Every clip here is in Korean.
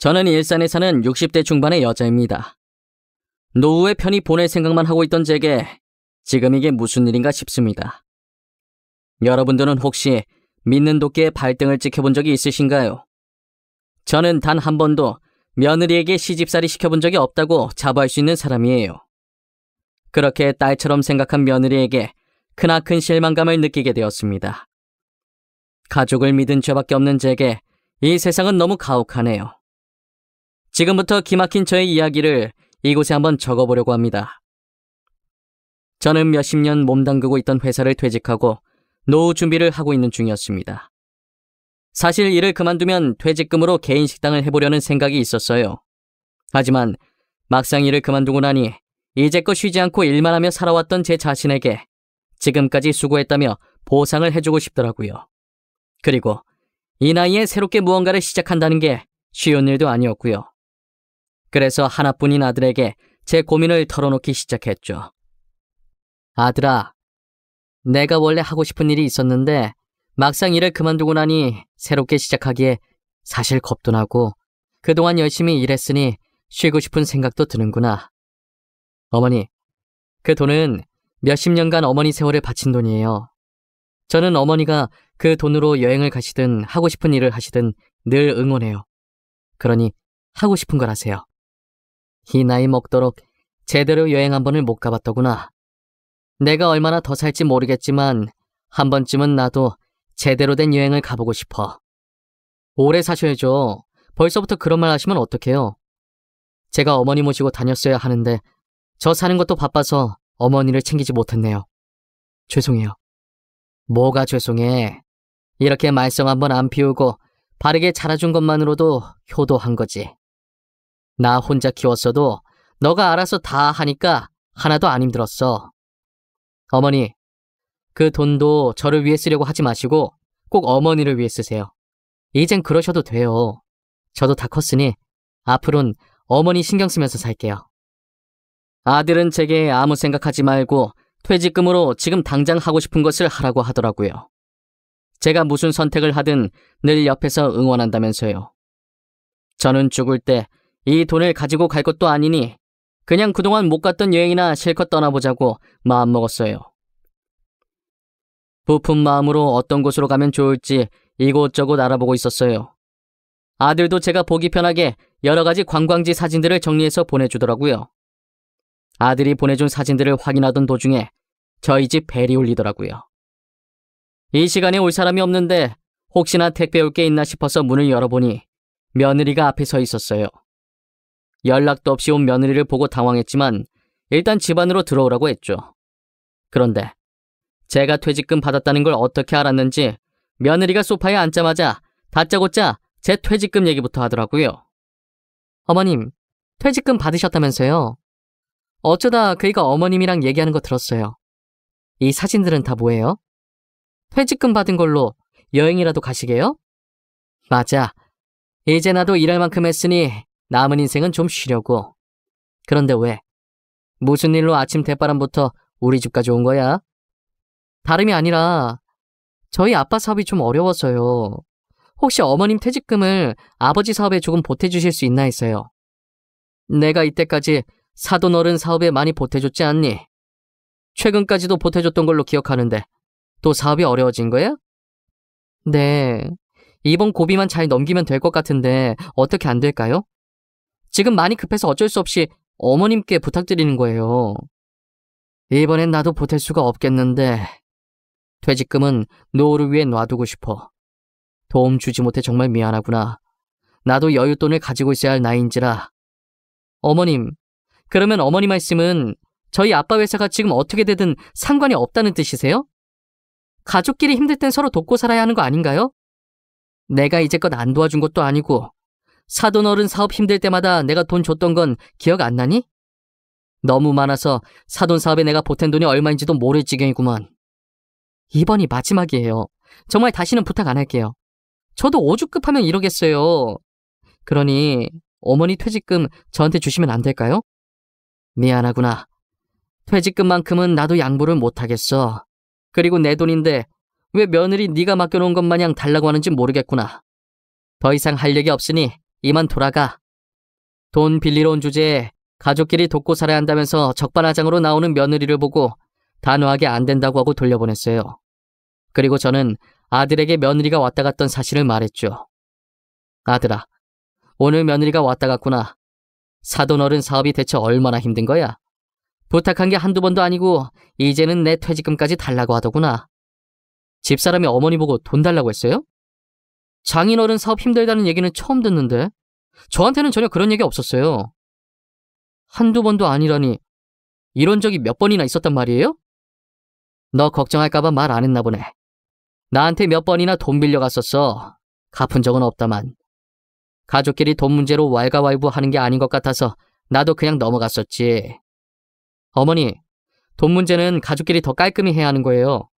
저는 일산에 사는 60대 중반의 여자입니다. 노후에 편히 보낼 생각만 하고 있던 제게 지금 이게 무슨 일인가 싶습니다. 여러분들은 혹시 믿는 도끼에 발등을 찍혀본 적이 있으신가요? 저는 단 한 번도 며느리에게 시집살이 시켜본 적이 없다고 자부할 수 있는 사람이에요. 그렇게 딸처럼 생각한 며느리에게 크나큰 실망감을 느끼게 되었습니다. 가족을 믿은 죄밖에 없는 제게 이 세상은 너무 가혹하네요. 지금부터 기막힌 저의 이야기를 이곳에 한번 적어보려고 합니다. 저는 몇십 년 몸담그고 있던 회사를 퇴직하고 노후 준비를 하고 있는 중이었습니다. 사실 일을 그만두면 퇴직금으로 개인 식당을 해보려는 생각이 있었어요. 하지만 막상 일을 그만두고 나니 이제껏 쉬지 않고 일만 하며 살아왔던 제 자신에게 지금까지 수고했다며 보상을 해주고 싶더라고요. 그리고 이 나이에 새롭게 무언가를 시작한다는 게 쉬운 일도 아니었고요. 그래서 하나뿐인 아들에게 제 고민을 털어놓기 시작했죠. 아들아, 내가 원래 하고 싶은 일이 있었는데 막상 일을 그만두고 나니 새롭게 시작하기에 사실 겁도 나고 그동안 열심히 일했으니 쉬고 싶은 생각도 드는구나. 어머니, 그 돈은 몇십 년간 어머니 세월에 바친 돈이에요. 저는 어머니가 그 돈으로 여행을 가시든 하고 싶은 일을 하시든 늘 응원해요. 그러니 하고 싶은 걸 하세요. 이 나이 먹도록 제대로 여행 한 번을 못 가봤더구나. 내가 얼마나 더 살지 모르겠지만 한 번쯤은 나도 제대로 된 여행을 가보고 싶어. 오래 사셔야죠. 벌써부터 그런 말 하시면 어떡해요. 제가 어머니 모시고 다녔어야 하는데 저 사는 것도 바빠서 어머니를 챙기지 못했네요. 죄송해요. 뭐가 죄송해. 이렇게 말썽 한번 안 피우고 바르게 자라준 것만으로도 효도한 거지. 나 혼자 키웠어도 너가 알아서 다 하니까 하나도 안 힘들었어. 어머니, 그 돈도 저를 위해 쓰려고 하지 마시고 꼭 어머니를 위해 쓰세요. 이젠 그러셔도 돼요. 저도 다 컸으니 앞으로는 어머니 신경 쓰면서 살게요. 아들은 제게 아무 생각하지 말고 퇴직금으로 지금 당장 하고 싶은 것을 하라고 하더라고요. 제가 무슨 선택을 하든 늘 옆에서 응원한다면서요. 저는 죽을 때 이 돈을 가지고 갈 것도 아니니 그냥 그동안 못 갔던 여행이나 실컷 떠나보자고 마음먹었어요. 부푼 마음으로 어떤 곳으로 가면 좋을지 이곳저곳 알아보고 있었어요. 아들도 제가 보기 편하게 여러 가지 관광지 사진들을 정리해서 보내주더라고요. 아들이 보내준 사진들을 확인하던 도중에 저희 집 벨이 울리더라고요. 이 시간에 올 사람이 없는데 혹시나 택배 올 게 있나 싶어서 문을 열어보니 며느리가 앞에 서 있었어요. 연락도 없이 온 며느리를 보고 당황했지만 일단 집 안으로 들어오라고 했죠. 그런데 제가 퇴직금 받았다는 걸 어떻게 알았는지 며느리가 소파에 앉자마자 다짜고짜 제 퇴직금 얘기부터 하더라고요. 어머님, 퇴직금 받으셨다면서요? 어쩌다 그이가 어머님이랑 얘기하는 거 들었어요. 이 사진들은 다 뭐예요? 퇴직금 받은 걸로 여행이라도 가시게요? 맞아. 이제 나도 일할 만큼 했으니 남은 인생은 좀 쉬려고. 그런데 왜? 무슨 일로 아침 대바람부터 우리 집까지 온 거야? 다름이 아니라 저희 아빠 사업이 좀 어려워서요. 혹시 어머님 퇴직금을 아버지 사업에 조금 보태주실 수 있나 했어요. 내가 이때까지 사돈 어른 사업에 많이 보태줬지 않니? 최근까지도 보태줬던 걸로 기억하는데 또 사업이 어려워진 거야? 네, 이번 고비만 잘 넘기면 될 것 같은데 어떻게 안 될까요? 지금 많이 급해서 어쩔 수 없이 어머님께 부탁드리는 거예요. 이번엔 나도 보탤 수가 없겠는데 퇴직금은 노후를 위해 놔두고 싶어. 도움 주지 못해 정말 미안하구나. 나도 여윳돈을 가지고 있어야 할 나이인지라. 어머님, 그러면 어머니 말씀은 저희 아빠 회사가 지금 어떻게 되든 상관이 없다는 뜻이세요? 가족끼리 힘들 땐 서로 돕고 살아야 하는 거 아닌가요? 내가 이제껏 안 도와준 것도 아니고 사돈 어른 사업 힘들 때마다 내가 돈 줬던 건 기억 안 나니? 너무 많아서 사돈 사업에 내가 보탠 돈이 얼마인지도 모를 지경이구만. 이번이 마지막이에요. 정말 다시는 부탁 안 할게요. 저도 오죽급하면 이러겠어요. 그러니 어머니 퇴직금 저한테 주시면 안 될까요? 미안하구나. 퇴직금만큼은 나도 양보를 못하겠어. 그리고 내 돈인데 왜 며느리 네가 맡겨놓은 것 마냥 달라고 하는지 모르겠구나. 더 이상 할 얘기 없으니 이만 돌아가. 돈 빌리러 온 주제에 가족끼리 돕고 살아야 한다면서 적반하장으로 나오는 며느리를 보고 단호하게 안 된다고 하고 돌려보냈어요. 그리고 저는 아들에게 며느리가 왔다 갔던 사실을 말했죠. 아들아, 오늘 며느리가 왔다 갔구나. 사돈어른 사업이 대체 얼마나 힘든 거야? 부탁한 게 한두 번도 아니고 이제는 내 퇴직금까지 달라고 하더구나. 집사람이 어머니 보고 돈 달라고 했어요? 장인어른 사업 힘들다는 얘기는 처음 듣는데 저한테는 전혀 그런 얘기 없었어요. 한두 번도 아니라니 이런 적이 몇 번이나 있었단 말이에요? 너 걱정할까봐 말 안 했나 보네. 나한테 몇 번이나 돈 빌려갔었어. 갚은 적은 없다만. 가족끼리 돈 문제로 왈가왈부하는 게 아닌 것 같아서 나도 그냥 넘어갔었지. 어머니, 돈 문제는 가족끼리 더 깔끔히 해야 하는 거예요.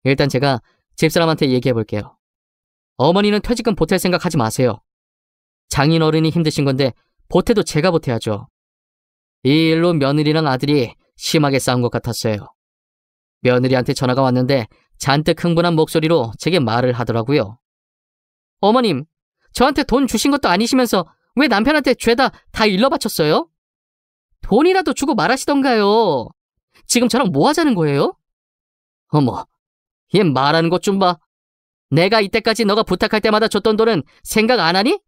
일단 제가 집사람한테 얘기해 볼게요. 어머니는 퇴직금 보탤 생각하지 마세요. 장인어른이 힘드신 건데 보태도 제가 보태야죠. 이 일로 며느리랑 아들이 심하게 싸운 것 같았어요. 며느리한테 전화가 왔는데 잔뜩 흥분한 목소리로 제게 말을 하더라고요. 어머님, 저한테 돈 주신 것도 아니시면서 왜 남편한테 죄다 다 일러 바쳤어요? 돈이라도 주고 말하시던가요. 지금 저랑 뭐 하자는 거예요? 어머, 얘 말하는 것 좀 봐. 내가 이때까지 너가 부탁할 때마다 줬던 돈은 생각 안 하니?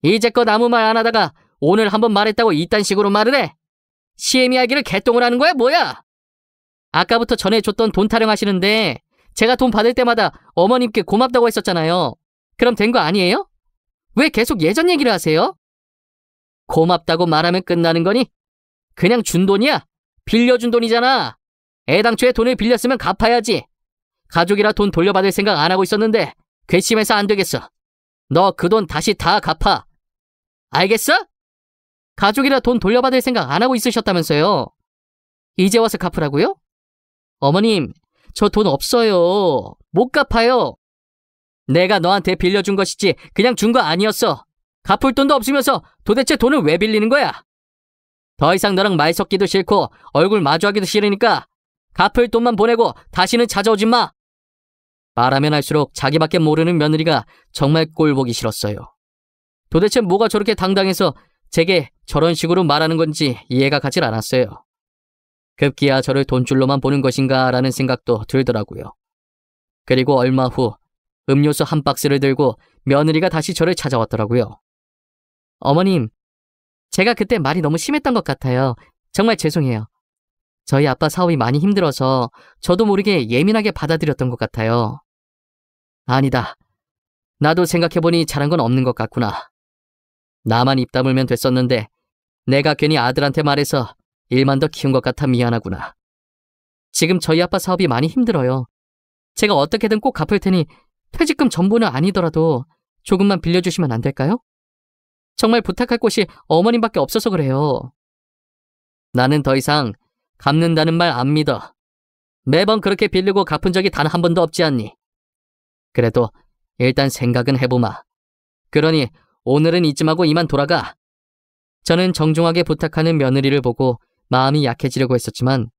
이제껏 아무 말 안 하다가 오늘 한번 말했다고 이딴 식으로 말을 해? 시애미 알기를 개똥을 하는 거야 뭐야? 아까부터 전에 줬던 돈 타령하시는데 제가 돈 받을 때마다 어머님께 고맙다고 했었잖아요. 그럼 된 거 아니에요? 왜 계속 예전 얘기를 하세요? 고맙다고 말하면 끝나는 거니? 그냥 준 돈이야? 빌려준 돈이잖아. 애당초에 돈을 빌렸으면 갚아야지. 가족이라 돈 돌려받을 생각 안 하고 있었는데 괘씸해서 안 되겠어. 너 그 돈 다시 다 갚아. 알겠어? 가족이라 돈 돌려받을 생각 안 하고 있으셨다면서요. 이제 와서 갚으라고요? 어머님, 저 돈 없어요. 못 갚아요. 내가 너한테 빌려준 것이지 그냥 준 거 아니었어. 갚을 돈도 없으면서 도대체 돈을 왜 빌리는 거야? 더 이상 너랑 말 섞기도 싫고 얼굴 마주하기도 싫으니까 갚을 돈만 보내고 다시는 찾아오지 마. 말하면 할수록 자기밖에 모르는 며느리가 정말 꼴보기 싫었어요. 도대체 뭐가 저렇게 당당해서 제게 저런 식으로 말하는 건지 이해가 가질 않았어요. 급기야 저를 돈줄로만 보는 것인가 라는 생각도 들더라고요. 그리고 얼마 후 음료수 한 박스를 들고 며느리가 다시 저를 찾아왔더라고요. 어머님, 제가 그때 말이 너무 심했던 것 같아요. 정말 죄송해요. 저희 아빠 사업이 많이 힘들어서 저도 모르게 예민하게 받아들였던 것 같아요. 아니다. 나도 생각해보니 잘한 건 없는 것 같구나. 나만 입 다물면 됐었는데 내가 괜히 아들한테 말해서 일만 더 키운 것 같아 미안하구나. 지금 저희 아빠 사업이 많이 힘들어요. 제가 어떻게든 꼭 갚을 테니 퇴직금 전부는 아니더라도 조금만 빌려주시면 안 될까요? 정말 부탁할 곳이 어머님밖에 없어서 그래요. 나는 더 이상 갚는다는 말 안 믿어. 매번 그렇게 빌리고 갚은 적이 단 한 번도 없지 않니? 그래도 일단 생각은 해보마. 그러니 오늘은 이쯤하고 이만 돌아가. 저는 정중하게 부탁하는 며느리를 보고 마음이 약해지려고 했었지만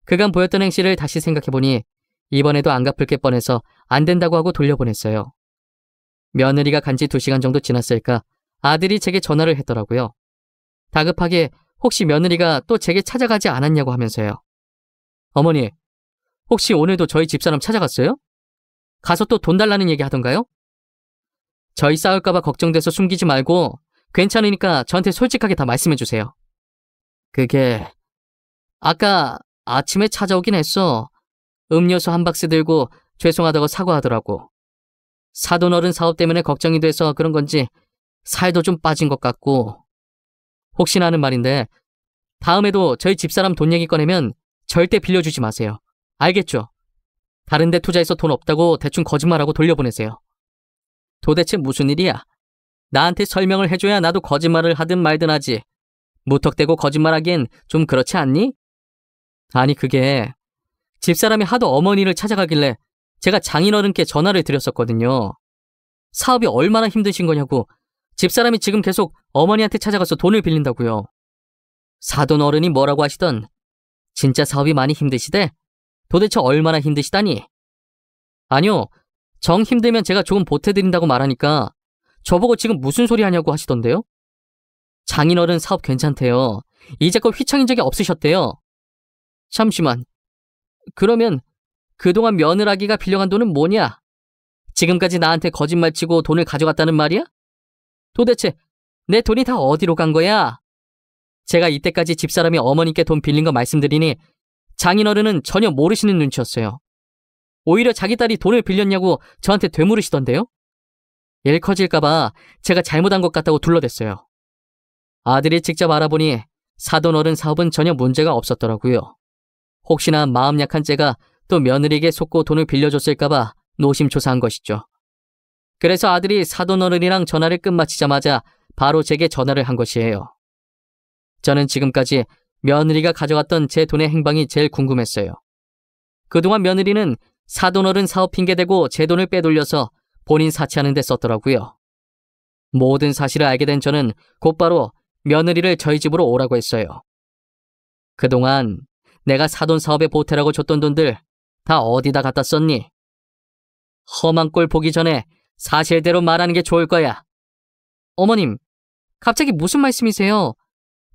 그간 보였던 행실을 다시 생각해보니 이번에도 안 갚을 게 뻔해서 안 된다고 하고 돌려보냈어요. 며느리가 간 지 2시간 정도 지났을까 아들이 제게 전화를 했더라고요. 다급하게 혹시 며느리가 또 제게 찾아가지 않았냐고 하면서요. 어머니, 혹시 오늘도 저희 집사람 찾아갔어요? 가서 또 돈 달라는 얘기 하던가요? 저희 싸울까봐 걱정돼서 숨기지 말고 괜찮으니까 저한테 솔직하게 다 말씀해주세요. 그게 아까 아침에 찾아오긴 했어. 음료수 한 박스 들고 죄송하다고 사과하더라고. 사돈어른 사업 때문에 걱정이 돼서 그런 건지 살도 좀 빠진 것 같고. 혹시나 하는 말인데 다음에도 저희 집사람 돈 얘기 꺼내면 절대 빌려주지 마세요. 알겠죠? 다른 데 투자해서 돈 없다고 대충 거짓말하고 돌려보내세요. 도대체 무슨 일이야? 나한테 설명을 해줘야 나도 거짓말을 하든 말든 하지. 무턱대고 거짓말하기엔 좀 그렇지 않니? 아니 그게 집사람이 하도 어머니를 찾아가길래 제가 장인어른께 전화를 드렸었거든요. 사업이 얼마나 힘드신 거냐고 집사람이 지금 계속 어머니한테 찾아가서 돈을 빌린다고요. 사돈어른이 뭐라고 하시던 진짜 사업이 많이 힘드시대? 도대체 얼마나 힘드시다니? 아니요. 정 힘들면 제가 조금 보태드린다고 말하니까 저보고 지금 무슨 소리 하냐고 하시던데요? 장인어른 사업 괜찮대요. 이제껏 휘청인 적이 없으셨대요. 잠시만. 그러면 그동안 며느라기가 빌려간 돈은 뭐냐? 지금까지 나한테 거짓말 치고 돈을 가져갔다는 말이야? 도대체 내 돈이 다 어디로 간 거야? 제가 이때까지 집사람이 어머니께 돈 빌린 거 말씀드리니 장인어른은 전혀 모르시는 눈치였어요. 오히려 자기 딸이 돈을 빌렸냐고 저한테 되물으시던데요? 일 커질까봐 제가 잘못한 것 같다고 둘러댔어요. 아들이 직접 알아보니 사돈어른 사업은 전혀 문제가 없었더라고요. 혹시나 마음 약한 제가 또 며느리에게 속고 돈을 빌려줬을까봐 노심초사한 것이죠. 그래서 아들이 사돈어른이랑 전화를 끝마치자마자 바로 제게 전화를 한 것이에요. 저는 지금까지 며느리가 가져갔던 제 돈의 행방이 제일 궁금했어요. 그동안 며느리는 사돈어른 사업 핑계대고 제 돈을 빼돌려서 본인 사치하는 데 썼더라고요. 모든 사실을 알게 된 저는 곧바로 며느리를 저희 집으로 오라고 했어요. 그동안 내가 사돈 사업에 보태라고 줬던 돈들 다 어디다 갖다 썼니? 험한 꼴 보기 전에 사실대로 말하는 게 좋을 거야. 어머님, 갑자기 무슨 말씀이세요?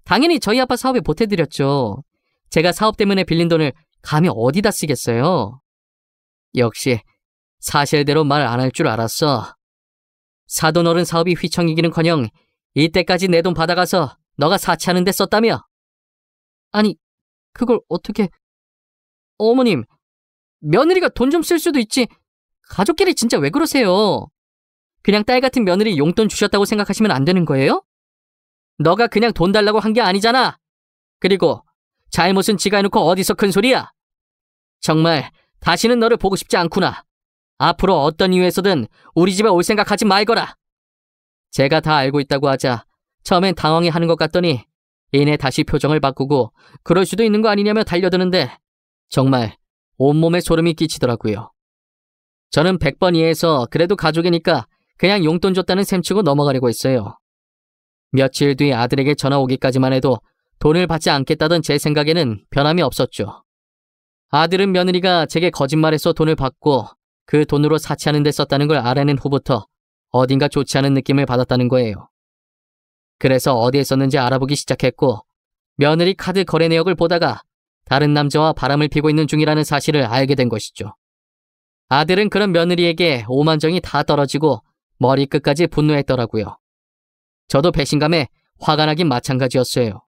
당연히 저희 아빠 사업에 보태드렸죠. 제가 사업 때문에 빌린 돈을 감히 어디다 쓰겠어요? 역시 사실대로 말 안 할 줄 알았어. 사돈어른 사업이 휘청이기는커녕 이때까지 내 돈 받아가서 너가 사치하는 데 썼다며? 아니, 그걸 어떻게... 어머님, 며느리가 돈 좀 쓸 수도 있지. 가족끼리 진짜 왜 그러세요? 그냥 딸 같은 며느리 용돈 주셨다고 생각하시면 안 되는 거예요? 너가 그냥 돈 달라고 한 게 아니잖아. 그리고 잘못은 지가 해놓고 어디서 큰 소리야? 정말 다시는 너를 보고 싶지 않구나. 앞으로 어떤 이유에서든 우리 집에 올 생각하지 말거라. 제가 다 알고 있다고 하자 처음엔 당황해하는 것 같더니 이내 다시 표정을 바꾸고 그럴 수도 있는 거 아니냐며 달려드는데 정말 온몸에 소름이 끼치더라고요. 저는 100번 이해해서 그래도 가족이니까 그냥 용돈 줬다는 셈치고 넘어가려고 했어요. 며칠 뒤 아들에게 전화 오기까지만 해도 돈을 받지 않겠다던 제 생각에는 변함이 없었죠. 아들은 며느리가 제게 거짓말해서 돈을 받고 그 돈으로 사치하는 데 썼다는 걸 알아낸 후부터 어딘가 좋지 않은 느낌을 받았다는 거예요. 그래서 어디에 썼는지 알아보기 시작했고 며느리 카드 거래 내역을 보다가 다른 남자와 바람을 피고 있는 중이라는 사실을 알게 된 것이죠. 아들은 그런 며느리에게 오만정이 다 떨어지고 머리끝까지 분노했더라고요. 저도 배신감에 화가 나긴 마찬가지였어요.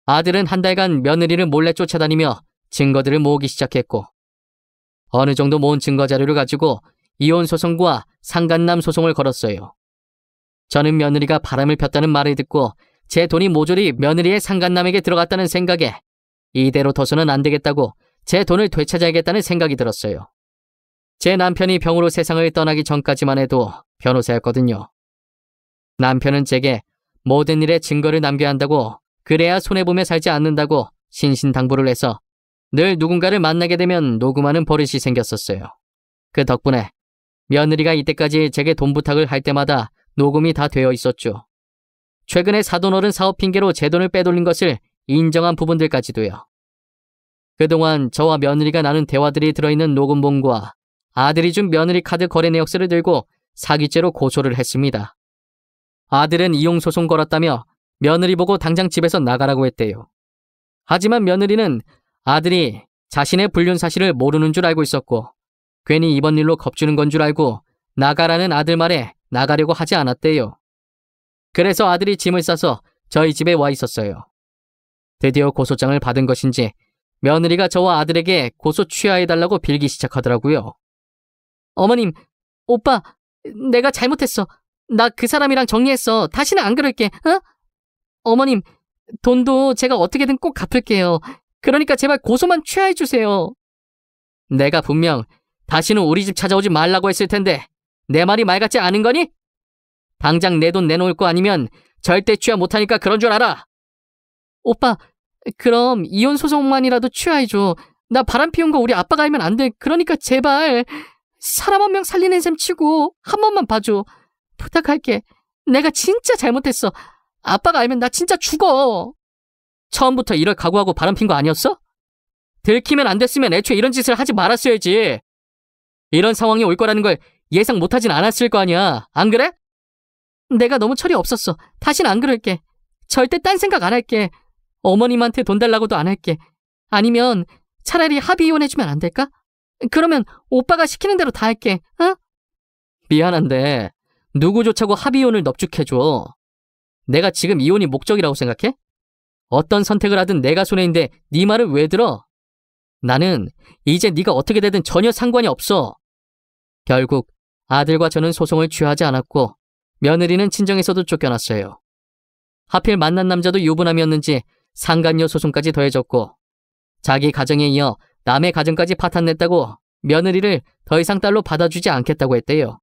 아들은 한 달간 며느리를 몰래 쫓아다니며 증거들을 모으기 시작했고 어느 정도 모은 증거 자료를 가지고 이혼 소송과 상간남 소송을 걸었어요. 저는 며느리가 바람을 폈다는 말을 듣고 제 돈이 모조리 며느리의 상간남에게 들어갔다는 생각에 이대로 둬서는 안 되겠다고 제 돈을 되찾아야겠다는 생각이 들었어요. 제 남편이 병으로 세상을 떠나기 전까지만 해도 변호사였거든요. 남편은 제게 모든 일에 증거를 남겨야 한다고 그래야 손해보며 살지 않는다고 신신당부를 해서 늘 누군가를 만나게 되면 녹음하는 버릇이 생겼었어요. 그 덕분에 며느리가 이때까지 제게 돈 부탁을 할 때마다 녹음이 다 되어 있었죠. 최근에 사돈어른 사업 핑계로 제 돈을 빼돌린 것을 인정한 부분들까지도요. 그동안 저와 며느리가 나눈 대화들이 들어있는 녹음본과 아들이 준 며느리 카드 거래 내역서를 들고 사기죄로 고소를 했습니다. 아들은 이용소송 걸었다며 며느리 보고 당장 집에서 나가라고 했대요. 하지만 며느리는 아들이 자신의 불륜 사실을 모르는 줄 알고 있었고 괜히 이번 일로 겁주는 건 줄 알고 나가라는 아들 말에 나가려고 하지 않았대요. 그래서 아들이 짐을 싸서 저희 집에 와 있었어요. 드디어 고소장을 받은 것인지 며느리가 저와 아들에게 고소 취하해달라고 빌기 시작하더라고요. 어머님, 오빠, 내가 잘못했어. 나 그 사람이랑 정리했어. 다시는 안 그럴게. 어? 어머님, 돈도 제가 어떻게든 꼭 갚을게요. 그러니까 제발 고소만 취하해주세요. 내가 분명 다시는 우리 집 찾아오지 말라고 했을 텐데 내 말이 말 같지 않은 거니? 당장 내 돈 내놓을 거 아니면 절대 취하 못하니까 그런 줄 알아. 오빠, 그럼 이혼 소송만이라도 취하해줘. 나 바람 피운 거 우리 아빠가 알면 안 돼. 그러니까 제발 사람 한 명 살리는 셈 치고 한 번만 봐줘. 부탁할게. 내가 진짜 잘못했어. 아빠가 알면 나 진짜 죽어. 처음부터 이럴 각오하고 바람 핀 거 아니었어? 들키면 안 됐으면 애초에 이런 짓을 하지 말았어야지. 이런 상황이 올 거라는 걸 예상 못하진 않았을 거 아니야. 안 그래? 내가 너무 철이 없었어. 다신 안 그럴게. 절대 딴 생각 안 할게. 어머님한테 돈 달라고도 안 할게. 아니면 차라리 합의 이혼해주면 안 될까? 그러면 오빠가 시키는 대로 다 할게. 어? 미안한데 누구조차고 합의 이혼을 넙죽해줘. 내가 지금 이혼이 목적이라고 생각해? 어떤 선택을 하든 내가 손해인데 네 말을 왜 들어? 나는 이제 네가 어떻게 되든 전혀 상관이 없어. 결국 아들과 저는 소송을 취하지 않았고 며느리는 친정에서도 쫓겨났어요. 하필 만난 남자도 유부남이었는지 상간녀 소송까지 더해졌고 자기 가정에 이어 남의 가정까지 파탄냈다고 며느리를 더 이상 딸로 받아주지 않겠다고 했대요.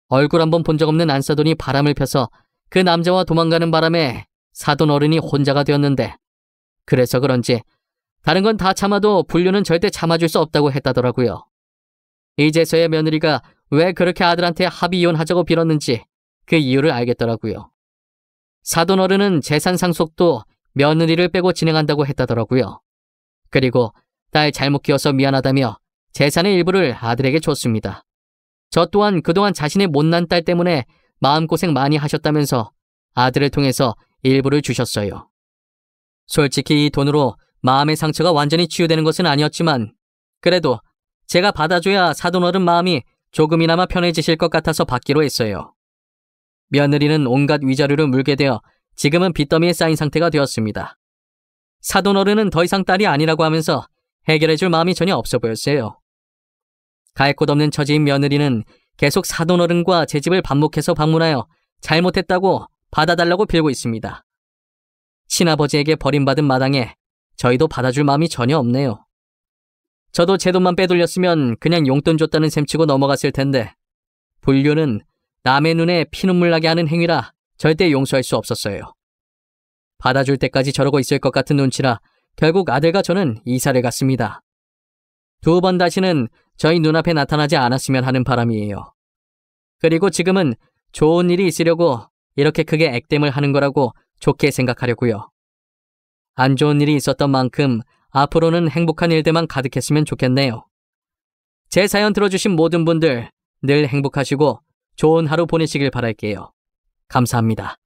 얼굴 한번 본 적 없는 안사돈이 바람을 펴서 그 남자와 도망가는 바람에 사돈 어른이 혼자가 되었는데 그래서 그런지 다른 건 다 참아도 불륜은 절대 참아줄 수 없다고 했다더라고요. 이제서야 며느리가 왜 그렇게 아들한테 합의 이혼하자고 빌었는지 그 이유를 알겠더라고요. 사돈 어른은 재산 상속도 며느리를 빼고 진행한다고 했다더라고요. 그리고 딸 잘못 키워서 미안하다며 재산의 일부를 아들에게 줬습니다. 저 또한 그동안 자신의 못난 딸 때문에 마음고생 많이 하셨다면서 아들을 통해서 일부를 주셨어요. 솔직히 이 돈으로 마음의 상처가 완전히 치유되는 것은 아니었지만 그래도 제가 받아줘야 사돈어른 마음이 조금이나마 편해지실 것 같아서 받기로 했어요. 며느리는 온갖 위자료를 물게 되어 지금은 빚더미에 쌓인 상태가 되었습니다. 사돈어른은 더 이상 딸이 아니라고 하면서 해결해줄 마음이 전혀 없어 보였어요. 갈 곳 없는 처지인 며느리는 계속 사돈어른과 제 집을 반복해서 방문하여 잘못했다고 받아달라고 빌고 있습니다. 친아버지에게 버림받은 마당에 저희도 받아줄 마음이 전혀 없네요. 저도 제 돈만 빼돌렸으면 그냥 용돈 줬다는 셈치고 넘어갔을 텐데 불륜은 남의 눈에 피눈물 나게 하는 행위라 절대 용서할 수 없었어요. 받아줄 때까지 저러고 있을 것 같은 눈치라 결국 아들과 저는 이사를 갔습니다. 2번 다시는 저희 눈앞에 나타나지 않았으면 하는 바람이에요. 그리고 지금은 좋은 일이 있으려고 이렇게 크게 액땜을 하는 거라고 좋게 생각하려고요. 안 좋은 일이 있었던 만큼 앞으로는 행복한 일들만 가득했으면 좋겠네요. 제 사연 들어주신 모든 분들 늘 행복하시고 좋은 하루 보내시길 바랄게요. 감사합니다.